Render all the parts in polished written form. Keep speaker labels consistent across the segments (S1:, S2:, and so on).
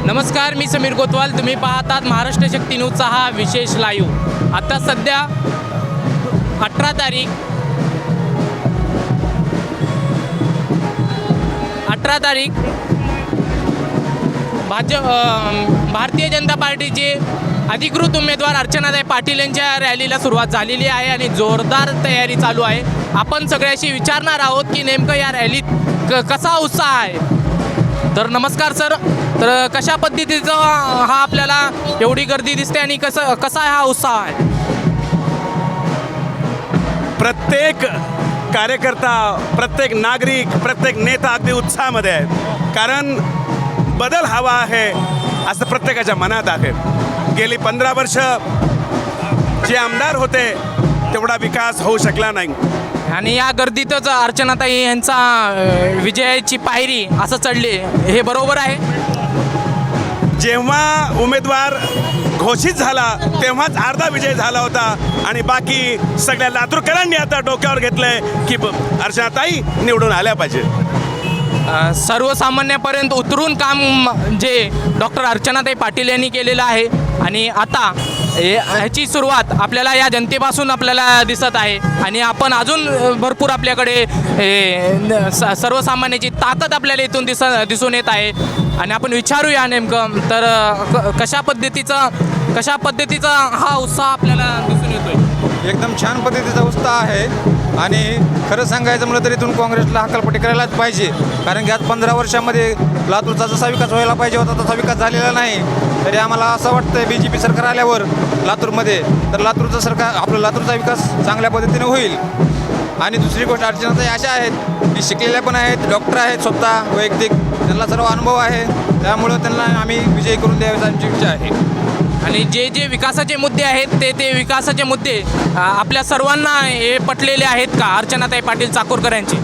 S1: नमस्कार, मी समीर कोतवाल. तुम्ही पाहतात महाराष्ट्र शक्ती न्यूजचा हा विशेष लाईव्ह. आता सध्या 18 तारीख भारतीय जनता पार्टीचे अधिकृत उमेदवार अर्चनाताई पाटील यांच्या रॅलीला सुरुवात झालेली आहे आणि जोरदार तयारी चालू आहे. आपण सगळ्याशी विचारणार आहोत की नेमकं या रॅलीत कसा उत्साह आहे. तर नमस्कार सर. तर कशा पद्धतीचं हा आपल्याला एवढी गर्दी दिसते आणि कसा हा उत्साह आहे?
S2: प्रत्येक कार्यकर्ता, प्रत्येक नागरिक, प्रत्येक नेता अगदी उत्साहामध्ये आहे. कारण बदल हवा आहे असं प्रत्येकाच्या मनात आहे. गेली 15 वर्ष जे आमदार होते तेवढा विकास होऊ शकला नाही
S1: आणि या गर्दीतच अर्चनाताई यांचा विजयाची पायरी असं चढली, हे बरोबर आहे?
S2: जेव्हा उमेदवार घोषित झाला तेव्हाच अर्धा विजय झाला होता आणि बाकी सगळ्या लातूरकरांनी आता डोक्यावर घेतलंय की अर्चनाताई निवडून आल्या पाहिजे.
S1: सर्वसामान्यापर्यंत उतरून काम जे डॉक्टर अर्चनाताई पाटील यांनी केलेलं आहे आणि आता ह्याची सुरुवात आपल्याला या जनतेपासून आपल्याला दिसत आहे आणि आपण अजून भरपूर आपल्याकडे सर्वसामान्याची ताकद आपल्याला इथून दिसून येत आहे. आणि आपण विचारूया नेमकं तर कशा पद्धतीचा हा उत्साह आपल्याला दिसून येतोय?
S3: एकदम छान पद्धतीचा उत्साह आहे आणि खरं सांगायचं म्हटलं तर इथून काँग्रेसला हकालपट्टी करायलाच पाहिजे. कारण की आज 15 वर्षामध्ये लातूरचा जसा विकास व्हायला पाहिजे होता तसा विकास झालेला नाही. तरी आम्हाला असं वाटतं BJP सरकार आल्यावर लातूरमध्ये तर लातूरचा विकास चांगल्या पद्धतीने होईल. आणि दुसरी गोष्ट अर्चनाताई अशा आहेत की शिकलेल्या पण आहेत, डॉक्टर आहेत, स्वतः वैयक्तिक त्यांना सर्व अनुभव आहे. त्यामुळं त्यांना आम्ही विजयी करून द्यायचा आमची इच्छा आहे.
S1: आणि जे विकासाचे मुद्दे आहेत ते विकासाचे मुद्दे आपल्या सर्वांना हे पटलेले आहेत का अर्चनाताई पाटील चाकूरकर यांचे?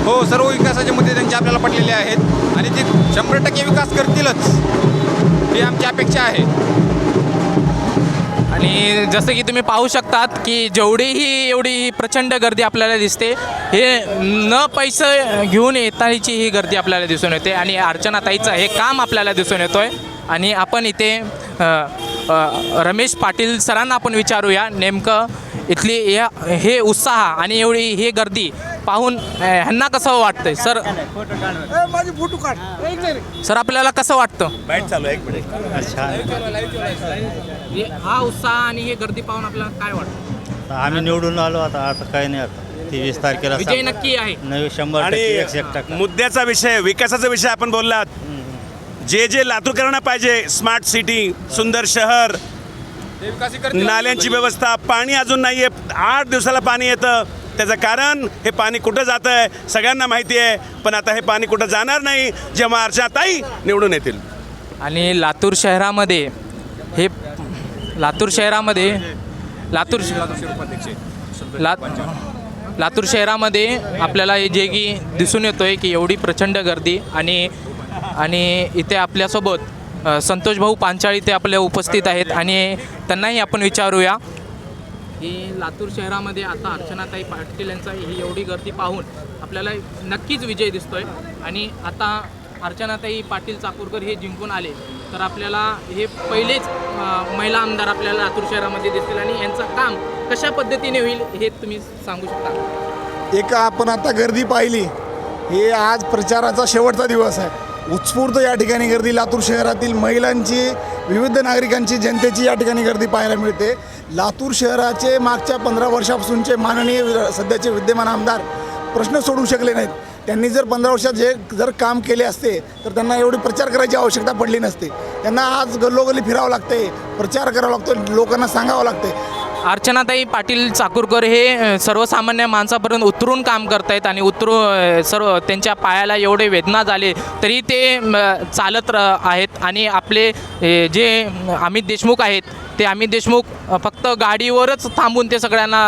S3: हो, सर्व विकासाचे मुद्दे त्यांचे आपल्याला पटलेले आहेत आणि ते 100% विकास करतीलच ही आमची अपेक्षा आहे.
S1: आणि जसं की तुम्ही पाहू शकतात की एवढी प्रचंड गर्दी आपल्याला दिसते. हे न पैसे घेऊन येताची ही गर्दी आपल्याला दिसून येते आणि अर्चनाताईचं हे काम आपल्याला दिसून येतो आहे. आणि आपण इथे रमेश पाटील सरांना आपण विचारूया नेमकं इथली हे उत्साह आणि एवढी हे गर्दी पाहून ह्यांना कसं वाटतंय? सर आपल्याला कसं वाटतं? हा उत्साह आणि हे गर्दी पाहून आपल्याला काय वाटतं?
S4: आम्ही निवडून आलो. आता काही नाही, आता 23 तारखेला
S1: विजय नक्की आहे.
S4: 100%
S2: मुद्द्याचा विषय, विकासाचा विषय आपण बोललात. जे लातूरकरांना पाहिजे, स्मार्ट सिटी, सुंदर शहर, नाल्यांची व्यवस्था, पाणी अजून नाही आहे. 8 दिवसाला पाणी येतं. त्याचं कारण हे पाणी कुठं जातं आहे सगळ्यांना माहिती आहे. पण आता हे पाणी कुठं जाणार नाही जेव्हा अर्चनाताई निवडून येतील.
S1: आणि लातूर शहरामध्ये आपल्याला जे की दिसून येतोय की एवढी प्रचंड गर्दी आणि इथे आपल्यासोबत संतोष भाऊ पांचाळ इथे आपल्या उपस्थित आहेत आणि त्यांनाही आपण विचारूया की लातूर शहरामध्ये आता अर्चनाताई पाटील यांचा ही एवढी गर्दी पाहून आपल्याला नक्कीच विजय दिसतोय. आणि आता अर्चनाताई पाटील चाकूरकर हे जिंकून आले तर आपल्याला हे पहिलेच महिला आमदार आपल्याला लातूर शहरामध्ये दिसतील आणि यांचं काम कशा पद्धतीने होईल हे तुम्ही सांगू शकता?
S5: आपण आता गर्दी पाहिली, हे आज प्रचाराचा शेवटचा दिवस आहे. उत्स्फूर्त या ठिकाणी गर्दी लातूर शहरातील महिलांची, विविध नागरिकांची, जनतेची या ठिकाणी गर्दी पाहायला मिळते. लातूर शहराचे मागच्या 15 वर्षापासूनचे माननीय सध्याचे विद्यमान आमदार प्रश्न सोडू शकले नाहीत. त्यांनी जर 15 वर्षात जर काम केले असते तर त्यांना एवढी प्रचार करायची आवश्यकता पडली नसते. त्यांना आज गल्लोगल्ली फिरावं लागते, प्रचार करावा लागतो, लोकांना सांगावं लागते.
S1: अर्चनाताई पाटील चाकूरकर हे सर्वसामान्य माणसापर्यंत उतरून काम करतायत आणि सर्व त्यांच्या पायाला एवढे वेदना झाले तरी ते चालत आहेत आणि आपले जे अमित देशमुख आहेत ते अमित देशमुख फक्त गाडीवरच थांबून ते सगळ्यांना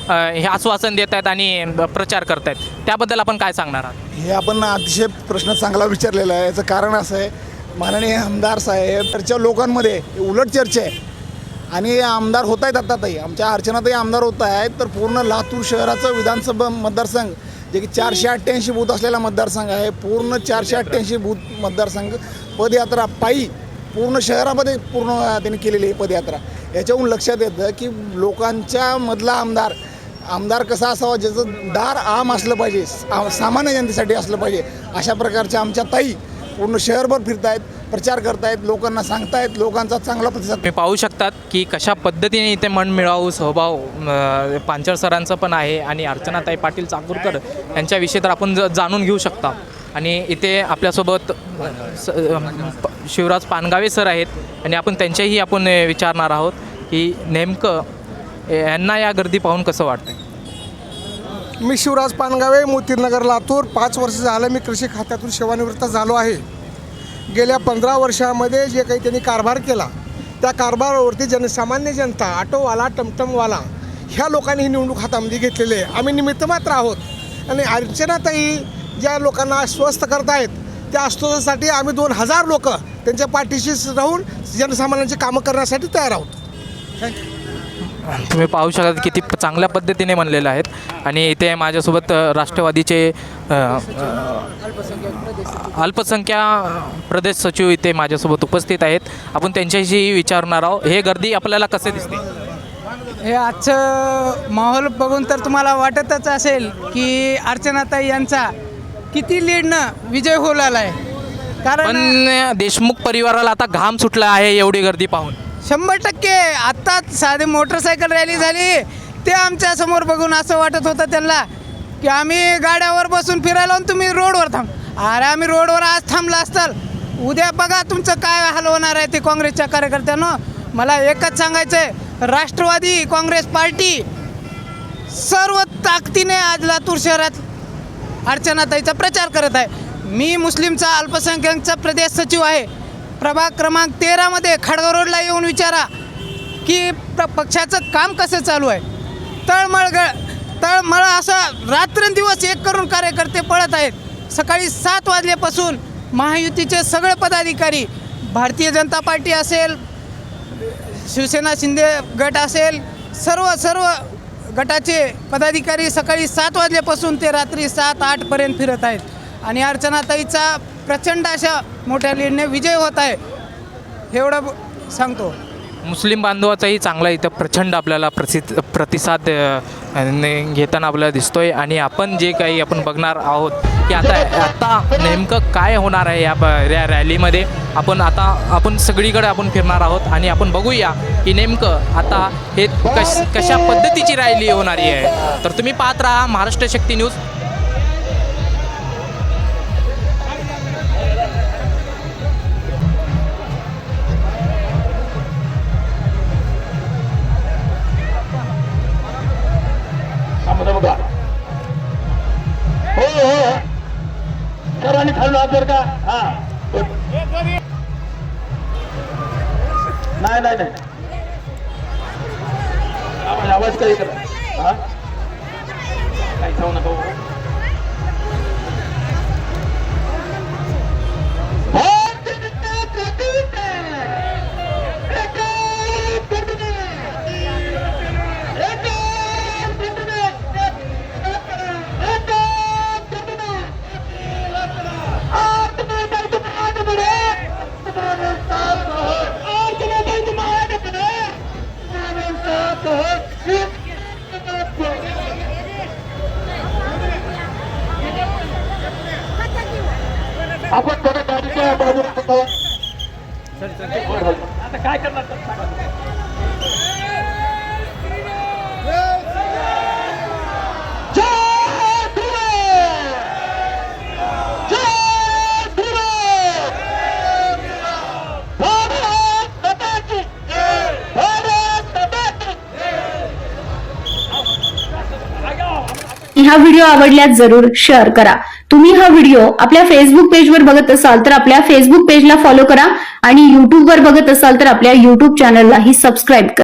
S1: हे आश्वासन देत आहेत आणि प्रचार करत आहेत. त्याबद्दल आपण काय सांगणार आहात?
S5: हे आपण अतिशय प्रश्न चांगला विचारलेला आहे. याचं कारण असं आहे, माननीय आमदार साहेब चर्चा लोकांमध्ये उलट चर्चा आहे आणि आमदार होत आहेत. आता ताई आमच्या अर्चनाताई आमदार होत आहेत तर पूर्ण लातूर शहराचं विधानसभा मतदारसंघ जे की 488 बूथ असलेला मतदारसंघ आहे, पूर्ण 488 बूथ मतदारसंघ पदयात्रा पायी पूर्ण शहरामध्ये पूर्ण त्यांनी केलेली आहे पदयात्रा. याच्याहून लक्षात येतं की लोकांच्या मधला आमदार कसा असावा, ज्याचं दार आम असलं पाहिजे, सामान्य जनतेसाठी असलं पाहिजे. अशा प्रकारच्या आमच्या ताई पूर्ण शहरभर फिरतायत, प्रचार करतायत, लोकांना सांगतायत, लोकांचा चांगला प्रतिसाद.
S1: तुम्ही पाहू शकतात की कशा पद्धतीने इथे मनमिळावू स्वभाव पांचाळ सरांचं पण आहे आणि अर्चनाताई पाटील चाकूरकर यांच्याविषयी तर आपण जाणून घेऊ शकता. आणि इथे आपल्यासोबत शिवराज पानगावे सर आहेत आणि आपण त्यांच्याही आपण विचारणार आहोत की नेमकं यांना या गर्दी पाहून कसं वाटतं.
S6: मी शिवराज पानगावे, मोतीनगर, लातूर. 5 वर्ष झालं मी कृषी खात्यातून सेवानिवृत्त झालो आहे. गेल्या 15 वर्षामध्ये जे काही त्यांनी कारभार केला त्या कारभारावरती जनसामान्य जनता, ऑटोवाला, टमटमवाला ह्या लोकांनी ही निवडणूक हातामध्ये घेतलेली आहे. आम्ही निमित्तमात्र आहोत आणि अर्चनाताई ज्या लोकांना आश्वस्त करत आहेत त्या आश्वासनासाठी आम्ही 2000 लोक त्यांच्या पाठीशी राहून जनसामान्यांची कामं करण्यासाठी तयार आहोत. थँक्यू.
S1: तुम्ही पाहू शकता किती चांगल्या पद्धतीने म्हणलेलं आहेत. आणि इथे माझ्यासोबत राष्ट्रवादीचे अल्पसंख्याक प्रदेश सचिव इथे माझ्यासोबत उपस्थित आहेत. आपण त्यांच्याशी विचारणार आहोत हे गर्दी आपल्याला कसे दिसते.
S7: हे आजचं माहोल बघून तर तुम्हाला वाटतच असेल की अर्चनाताई यांचा किती लीडनं विजय होऊ लागला आहे. कारण
S1: पण देशमुख परिवाराला आता घाम सुटला आहे एवढी गर्दी पाहून.
S7: 100% आत्ताच साधी मोटरसायकल रॅली झाली ते आमच्या समोर बघून असं वाटत होतं त्यांना की आम्ही गाड्यावर बसून फिरायला आणि तुम्ही रोडवर थांब. अरे आम्ही रोडवर आज थांबला असताल, उद्या बघा तुमचं काय हाल होणार आहे. ते काँग्रेसच्या कार्यकर्त्यांनो मला एकच सांगायचं आहे, राष्ट्रवादी काँग्रेस पार्टी सर्व ताकदीने आज लातूर शहरात अर्चनाताईचा प्रचार करत आहे. मी मुस्लिमचा अल्पसंख्याकचा प्रदेश सचिव आहे. प्रभाग क्रमांक 13मध्ये खडगाव रोडला येऊन विचारा की पक्षाचं काम कसं चालू आहे. तळमळ असं रात्रंदिवस एक करून कार्यकर्ते पळत आहेत. सकाळी 7 वाजल्यापासून महायुतीचे सगळे पदाधिकारी, भारतीय जनता पार्टी असेल, शिवसेना शिंदे गट असेल, सर्व गटाचे पदाधिकारी सकाळी 7 वाजल्यापासून ते रात्री 7-8 फिरत आहेत. आणि अर्चनाताईचा प्रचंड अशा मोठ्या लीडने विजय होत आहे एवढं सांगतो.
S1: मुस्लिम बांधवाचाही चांगला इथं प्रचंड आपल्याला प्रतिसाद घेताना आपल्याला दिसतोय. आणि आपण जे काही आपण बघणार आहोत की आता नेमकं काय होणार आहे या रॅलीमध्ये. आपण सगळीकडे आपण फिरणार आहोत आणि आपण बघूया की नेमकं आता हे कशा पद्धतीची रॅली होणारी आहे. तर तुम्ही पाहत राहा महाराष्ट्र शक्ती न्यूज.
S8: हो सर्वांनी खाल्लो जर का. हा नाही आवाज काही करा. हा काही खाऊ नका. आपण थोडं गाडीच्या बाजूला आता काय करणार.
S9: हा व्हिडिओ आवडल्यास जरूर शेअर करा. तुम्ही हा व्हिडिओ आपल्या फेसबुक पेजवर बघत असाल तर आपल्या फेसबुक पेजला फॉलो करा आणि युट्यूबवर बघत असाल तर आपल्या युट्यूब चॅनललाही सबस्क्राईब करा.